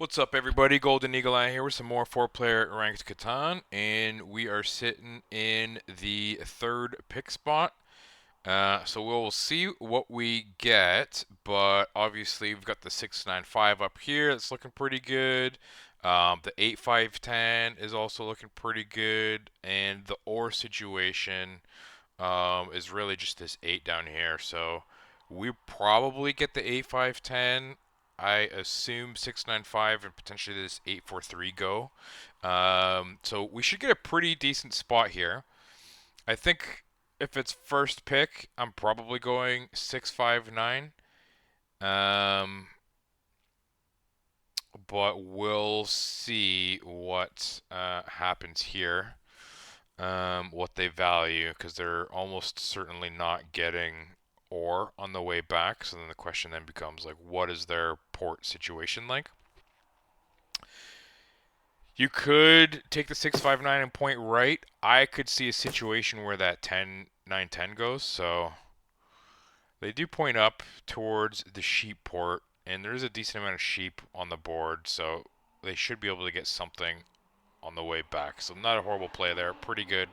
What's up, everybody? Golden Eagle Eye here with some more four-player ranked Catan, and we are sitting in the third pick spot. So we'll see what we get, but obviously we've got the 695 up here. That's looking pretty good. The 8510 is also looking pretty good, and the ore situation is really just this 8 down here. So we probably get the 8510. I assume 695 and potentially this 843 go. So we should get a pretty decent spot here. I think if it's first pick, I'm probably going 659. Um, but we'll see what happens here. What they value, because they're almost certainly not getting ore on the way back. So then the question then becomes like, what is their port situation like? You could take the 659 and point right. I could see a situation where that 10 9 10 goes. So they do point up towards the sheep port, and there's a decent amount of sheep on the board, so they should be able to get something on the way back. So not a horrible play there. Pretty good.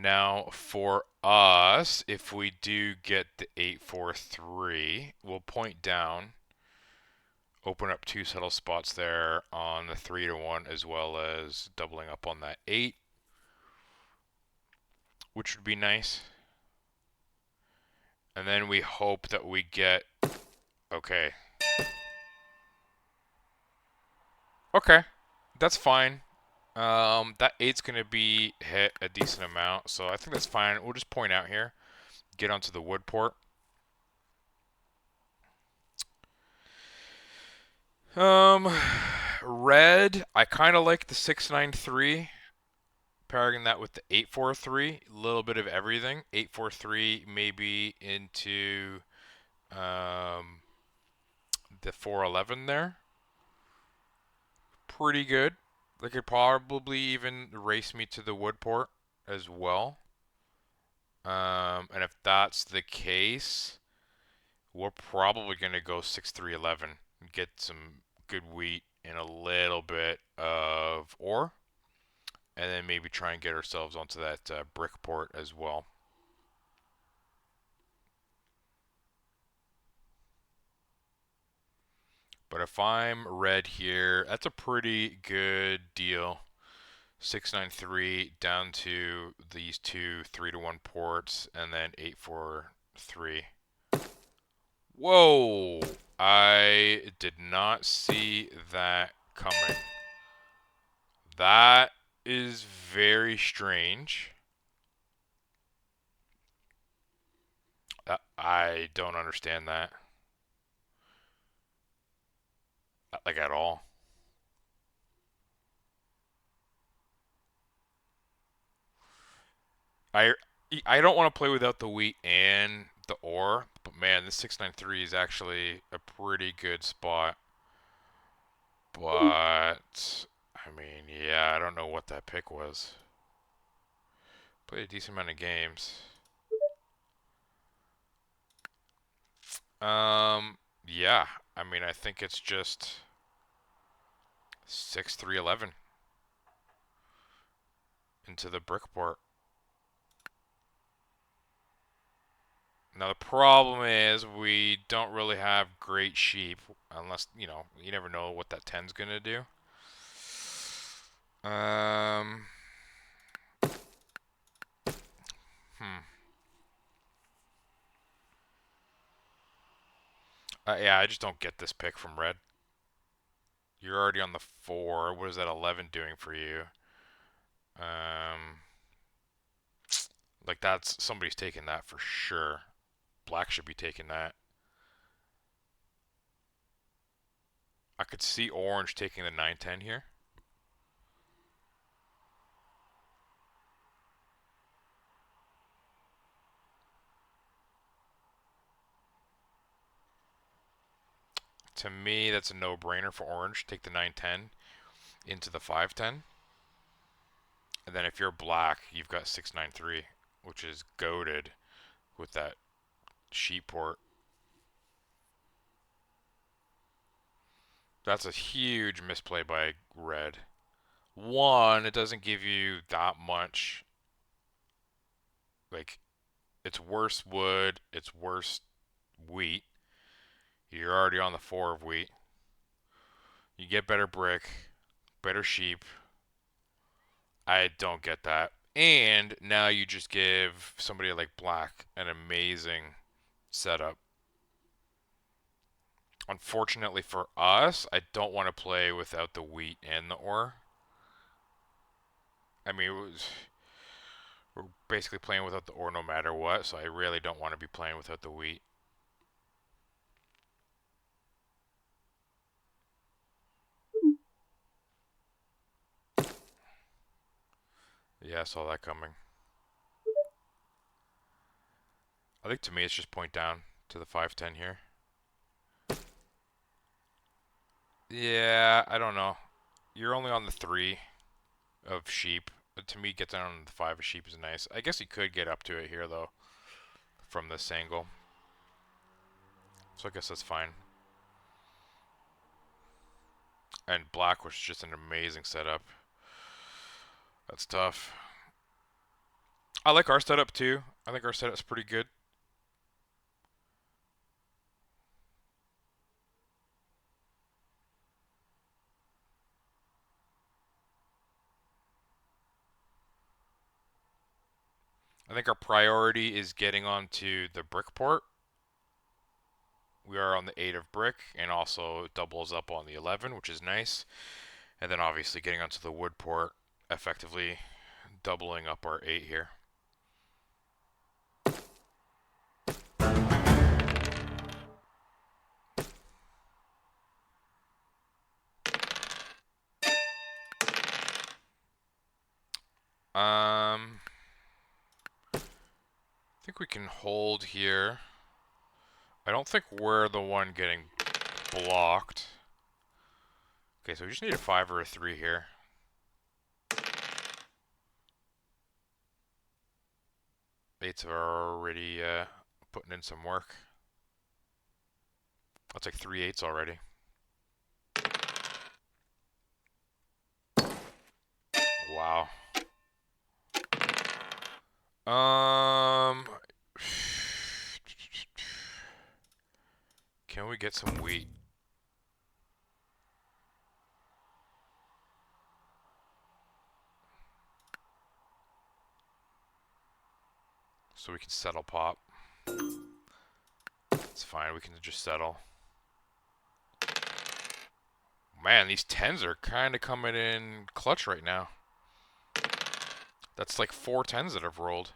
Now, for us, if we do get the 843, we'll point down, open up two settle spots there on the 3 to 1, as well as doubling up on that 8, which would be nice. And then we hope that we get. Okay. Okay. That's fine. That 8's going to be hit a decent amount, so I think that's fine. We'll just point out here, get onto the wood port. Um, red, I kind of like the 693, pairing that with the 843. A little bit of everything. 843 maybe into um, the 411 there. Pretty good. They could probably even race me to the wood port as well. And if that's the case, we're probably going to go 6-3-11 and get some good wheat and a little bit of ore, and then maybe try and get ourselves onto that brick port as well. But if I'm red here, that's a pretty good deal. 693 down to these two 3 to 1 ports, and then 843. Whoa! I did not see that coming. That is very strange. I don't understand that. Like at all. I I don't want to play without the wheat and the ore, but man, this 693 is actually a pretty good spot. But I mean, yeah, I don't know what that pick was. Played a decent amount of games. Yeah. I mean, I think it's just 6-3-11 into the brickport. Now the problem is we don't really have great sheep unless, you never know what that 10's gonna do. Um, hmm. Yeah, I just don't get this pick from red. You're already on the 4. What is that 11 doing for you? Um, like that's somebody's taking that for sure. Black should be taking that. I could see orange taking the 9-10 here. To me, that's a no-brainer for orange. Take the 9-10 into the 5-10. And then if you're black, you've got 6-9-3, which is goaded with that sheep port. That's a huge misplay by red. One, it doesn't give you that much. Like, it's worse wood, it's worse wheat. You're already on the 4 of wheat. You get better brick, better sheep. I don't get that. And now you just give somebody like black an amazing setup. Unfortunately for us, I don't want to play without the wheat and the ore. I mean, we're basically playing without the ore no matter what, so I really don't want to be playing without the wheat. Yeah, I saw that coming. I think to me it's just point down to the 5-10 here. Yeah, I don't know. You're only on the 3 of sheep. To me, get down on the 5 of sheep is nice. I guess you could get up to it here, though, from this angle. So I guess that's fine. And black was just an amazing setup. That's tough. I like our setup, too. I think our setup's pretty good. I think our priority is getting onto the brick port. We are on the 8 of brick, and also it doubles up on the 11, which is nice. And then obviously getting onto the wood port, effectively doubling up our 8 here. I think we can hold here. I don't think we're the one getting blocked. Okay, so we just need a 5 or a 3 here. Eights are already putting in some work. That's like 3 eights already. Wow. Can we get some wheat? So we can settle pop. It's fine, we can just settle. Man, these 10s are kind of coming in clutch right now. That's like 4 10s that have rolled.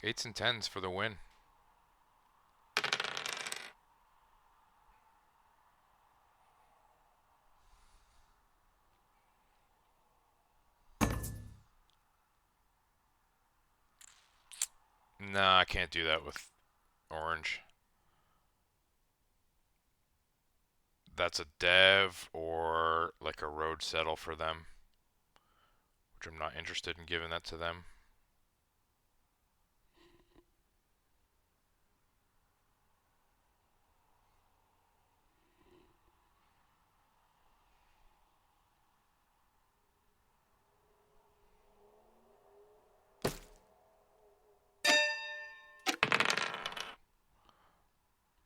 8s and 10s for the win. Nah, I can't do that with orange. That's a dev or like a road settle for them, which I'm not interested in giving that to them.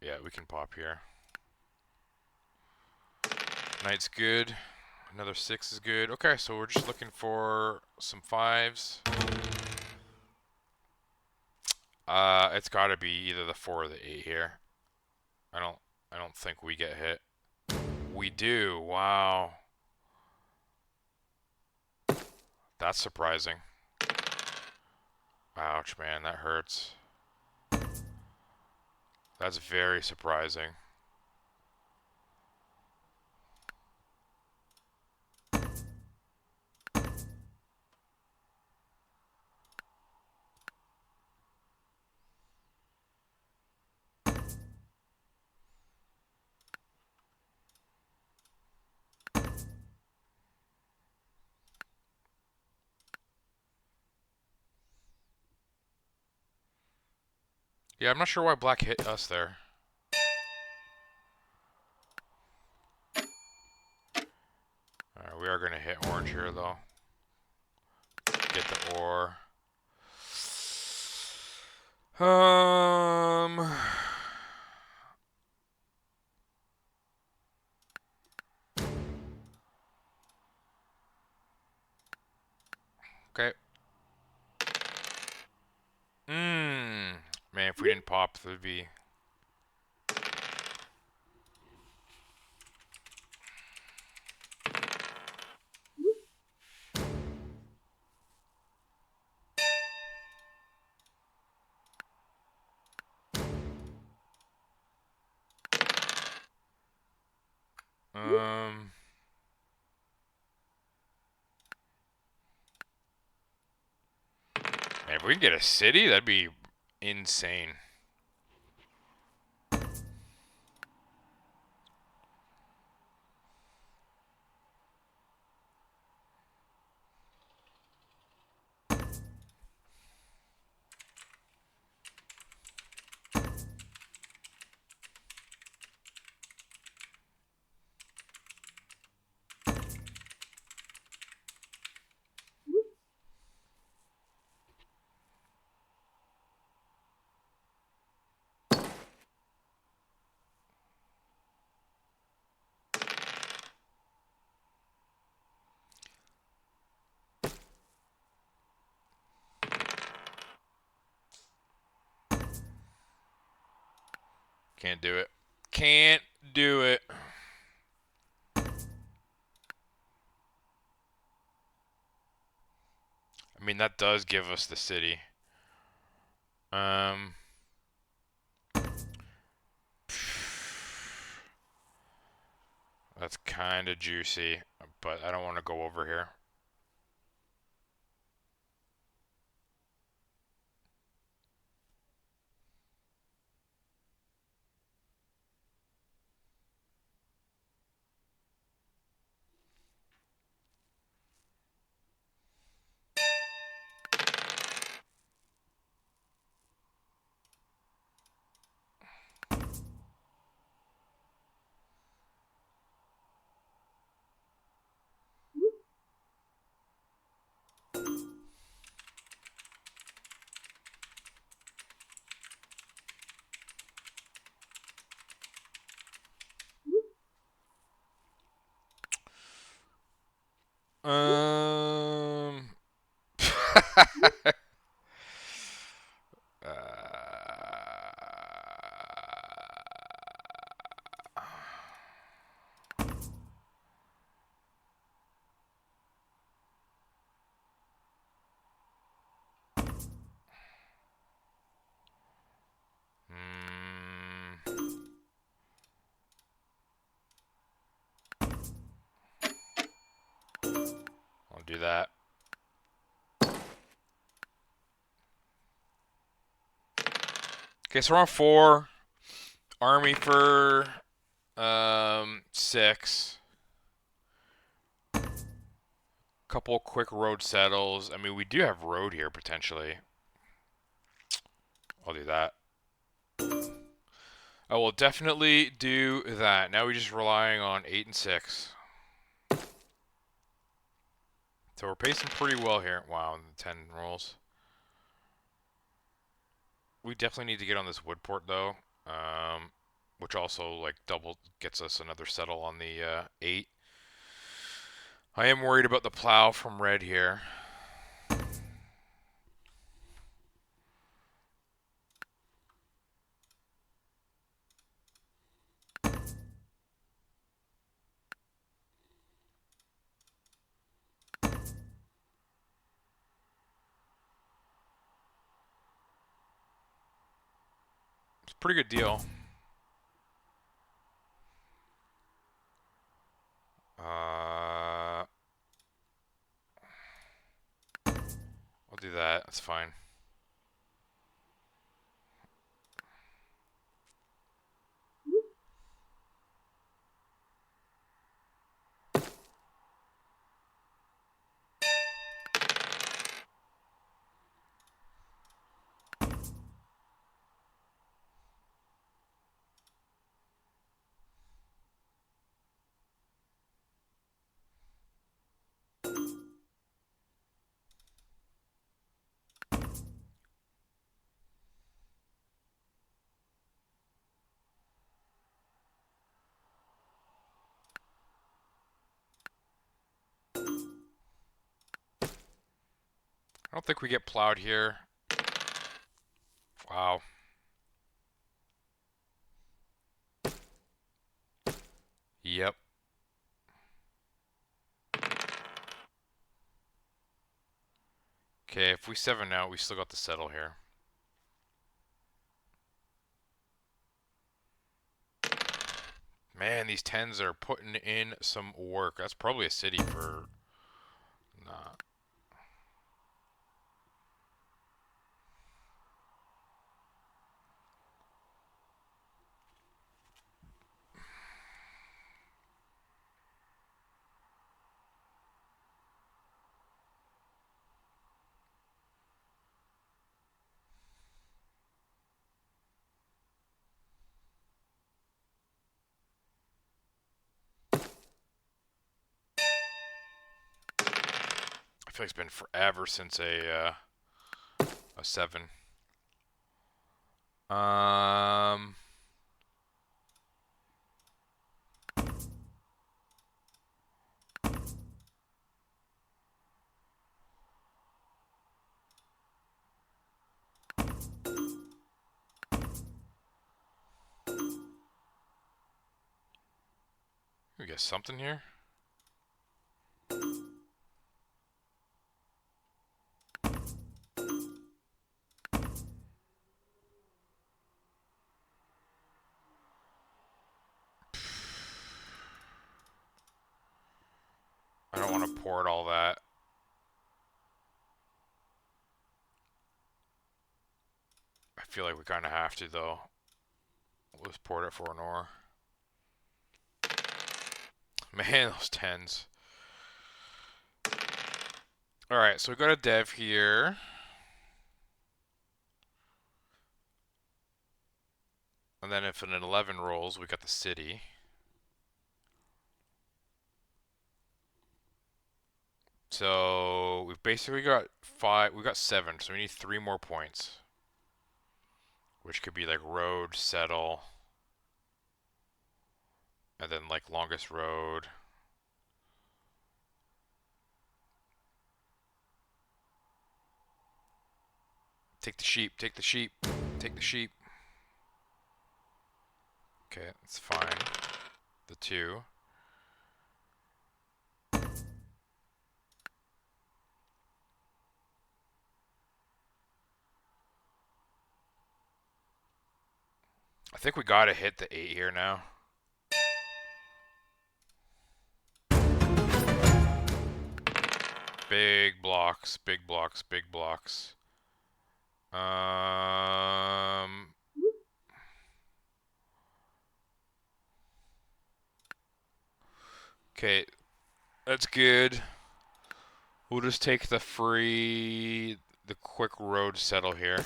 Yeah, we can pop here. Knight's good. Another 6 is good. Okay, so we're just looking for some 5s. It's got to be either the 4 or the 8 here. I don't think we get hit. We do. Wow. That's surprising. Ouch, man, that hurts. That's very surprising. Yeah, I'm not sure why black hit us there. Alright, we are going to hit orange here, though. Get the ore. Okay. Man, if we didn't pop, it would be... Man, if we can get a city, that'd be insane. Can't do it. Can't do it. I mean, that does give us the city. That's kind of juicy, but I don't want to go over here. Um. I'll do that. Okay, so we're on 4. Army for 6. Couple quick road settles. I mean, we do have road here potentially. I'll do that. I will definitely do that. Now we're just relying on 8 and 6. So we're pacing pretty well here. Wow, 10 rolls. We definitely need to get on this wood port though, which also like double gets us another settle on the 8. I am worried about the plow from red here. It's a pretty good deal. I'll do that. That's fine. I don't think we get plowed here. Wow. Yep. Okay, if we 7 out, we still got to settle here. Man, these 10s are putting in some work. That's probably a city for... Nah. I feel like it's been forever since a 7. Um... We get something here? I don't want to port all that. I feel like we kind of have to, though. Let's port it for an ore. Man, those 10s. Alright, so we got a dev here. And then if an 11 rolls, we got the city. So we've basically got 5. We got 7, so we need 3 more points. Which could be like road, settle, and then like longest road. Take the sheep, take the sheep, take the sheep. Okay, that's fine. The 2. I think we gotta hit the 8 here now. Big blocks, big blocks, big blocks. Okay, that's good. We'll just take the quick road settle here.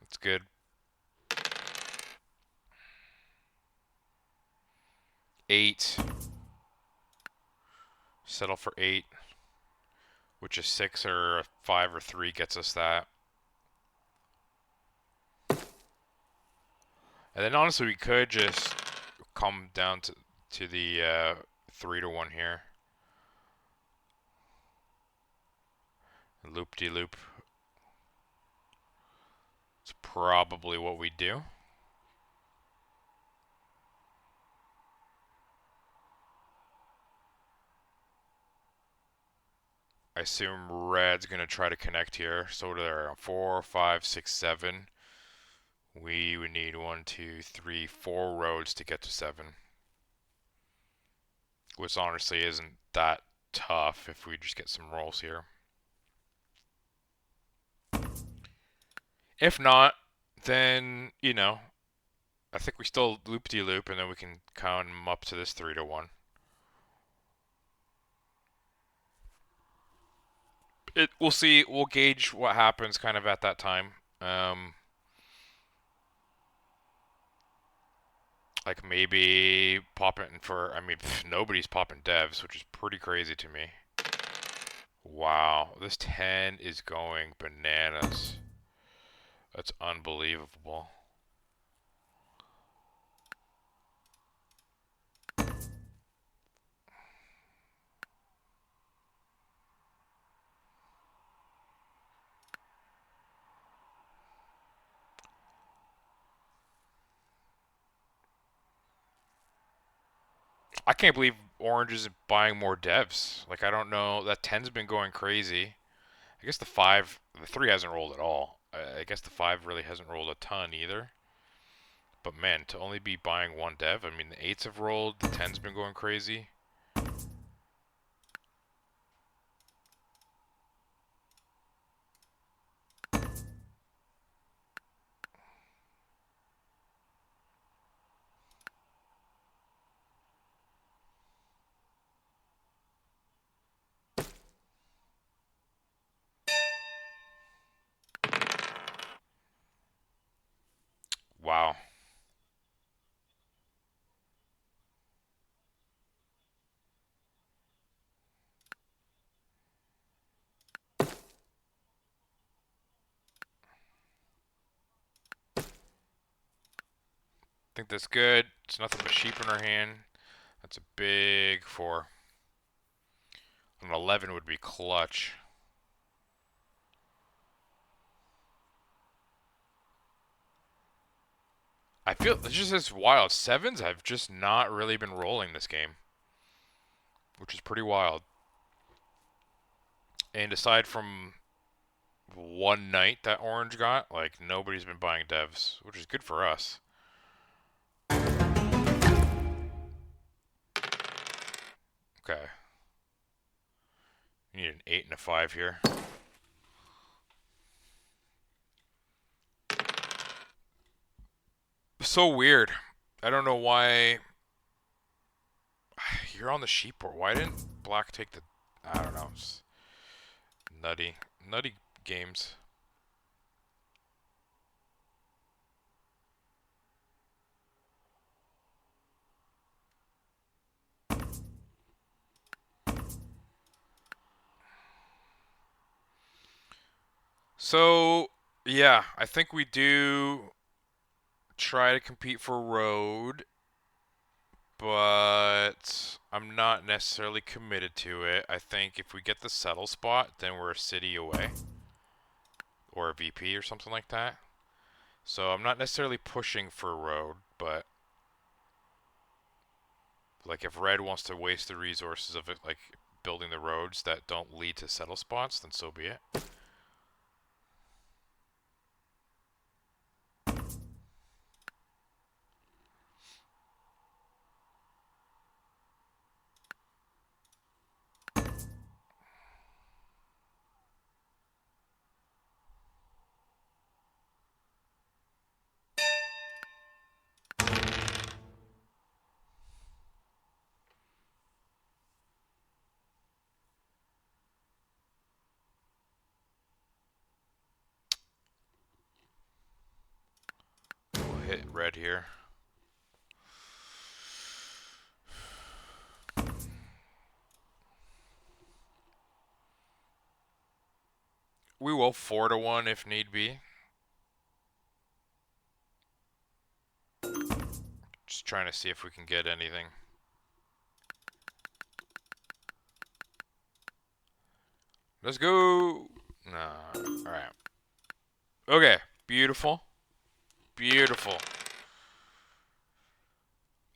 That's good. 8. Settle for 8. Which is 6 or 5 or 3 gets us that. And then honestly, we could just come down to the 3-1 here. Loop-de-loop. It's probably what we do. I assume red's gonna try to connect here. So there are 4, 5, 6, 7. We would need 1, 2, 3, 4 roads to get to 7. Which honestly isn't that tough if we just get some rolls here. If not, then, you know, I think we still loop-de-loop and then we can count them up to this 3-1. We'll see. We'll gauge what happens kind of at that time. Like maybe pop it in for. I mean, nobody's popping devs, which is pretty crazy to me. Wow, this 10 is going bananas. That's unbelievable. I can't believe Orange is buying more devs. Like, I don't know. That 10's been going crazy. I guess the 3 hasn't rolled at all. I guess the 5 really hasn't rolled a ton either. But man, to only be buying one dev, I mean, the 8s have rolled, the 10's been going crazy. Wow. I think that's good. It's nothing but sheep in our hand. That's a big 4. An 11 would be clutch. I feel it's just this wild. 7s have just not really been rolling this game, which is pretty wild. And aside from one night that Orange got, like, nobody's been buying devs, which is good for us. Okay. You need an 8 and a 5 here. So weird. I don't know why you're on the sheep board. Why didn't black take the... I don't know. It's nutty. Nutty games. So, yeah, I think we do try to compete for road, but I'm not necessarily committed to it. I think if we get the settle spot, then we're a city away, or a VP or something like that. So I'm not necessarily pushing for road, but like if red wants to waste the resources of it, like building the roads that don't lead to settle spots, then so be it. We'll hit red here. We will 4-1 if need be. Just trying to see if we can get anything. Let's go. Nah. All right. Okay. Beautiful. Beautiful.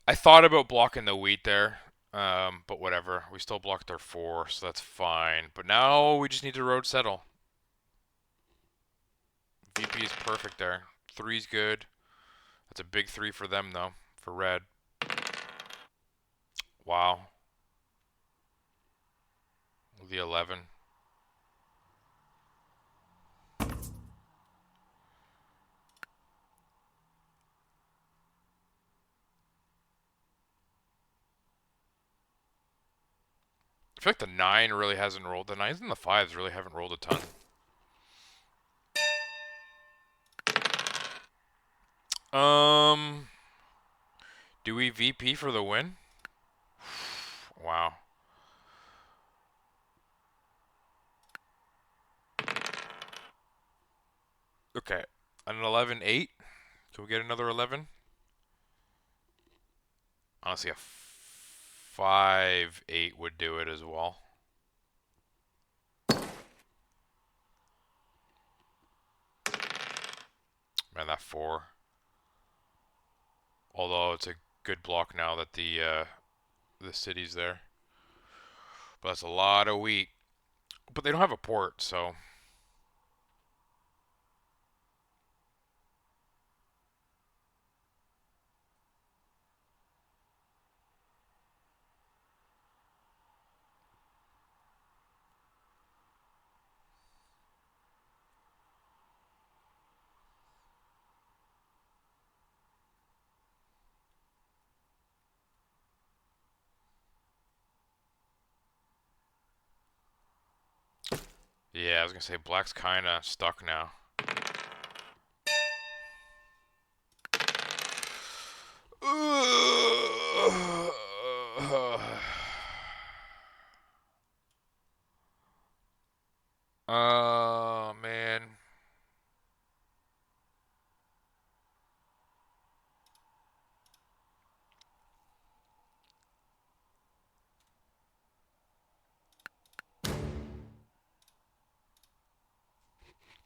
I thought about blocking the wheat there, but whatever. We still blocked our 4, so that's fine. But now we just need to road settle. VP is perfect there. 3's good. That's a big 3 for them, though, for red. Wow. The 11. I feel like the 9 really hasn't rolled. The 9s and the 5s really haven't rolled a ton. Do we VP for the win? Wow. Okay. An 11-8. Can we get another 11? Honestly, a 5-8 would do it as well. Man, that 4. Although it's a good block now that the the cities there. But that's a lot of wheat. But they don't have a port, so yeah, I was gonna say black's kinda stuck now. Oh man.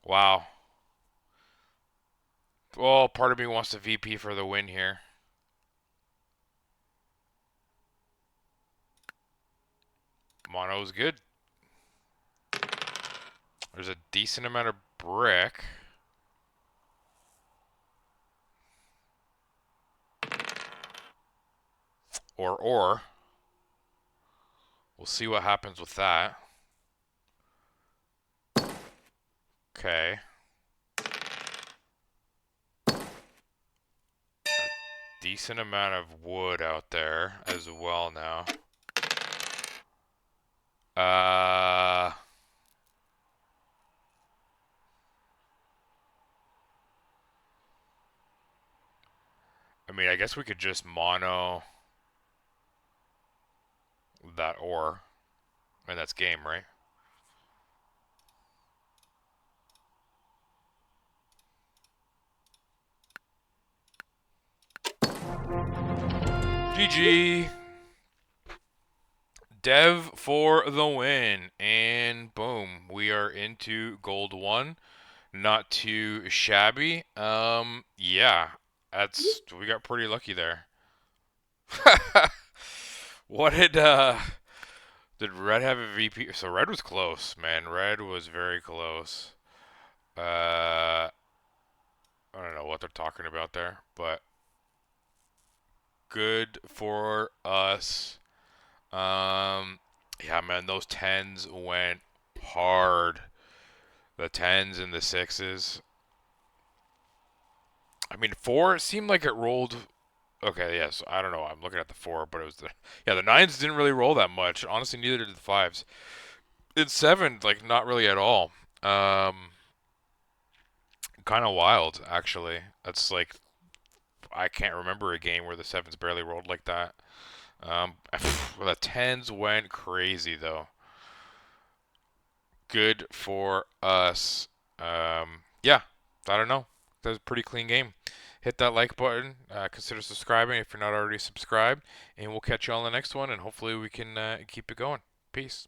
Wow. Well, part of me wants to VP for the win here. Mono's good. There's a decent amount of brick. Or. We'll see what happens with that. Okay. Decent amount of wood out there as well now. Uh, I mean, I guess we could just mono that ore. And that's game, right? GG. Dev for the win. And boom, we are into gold 1. Not too shabby. Yeah. We got pretty lucky there. What did Red have a VP? So Red was close, man. Red was very close. I don't know what they're talking about there, but good for us. Yeah, man, those tens went hard. The tens and the sixes. I mean, four seemed like it rolled. Okay, yes, I don't know. I'm looking at the four, but it was the nines didn't really roll that much. Honestly, neither did the fives. In seven, like not really at all. Kind of wild actually. That's like I can't remember a game where the sevens barely rolled like that. The tens went crazy though. Good for us. Yeah, I don't know. That was a pretty clean game. Hit that like button. Consider subscribing if you're not already subscribed, and we'll catch you on the next one. And hopefully we can keep it going. Peace.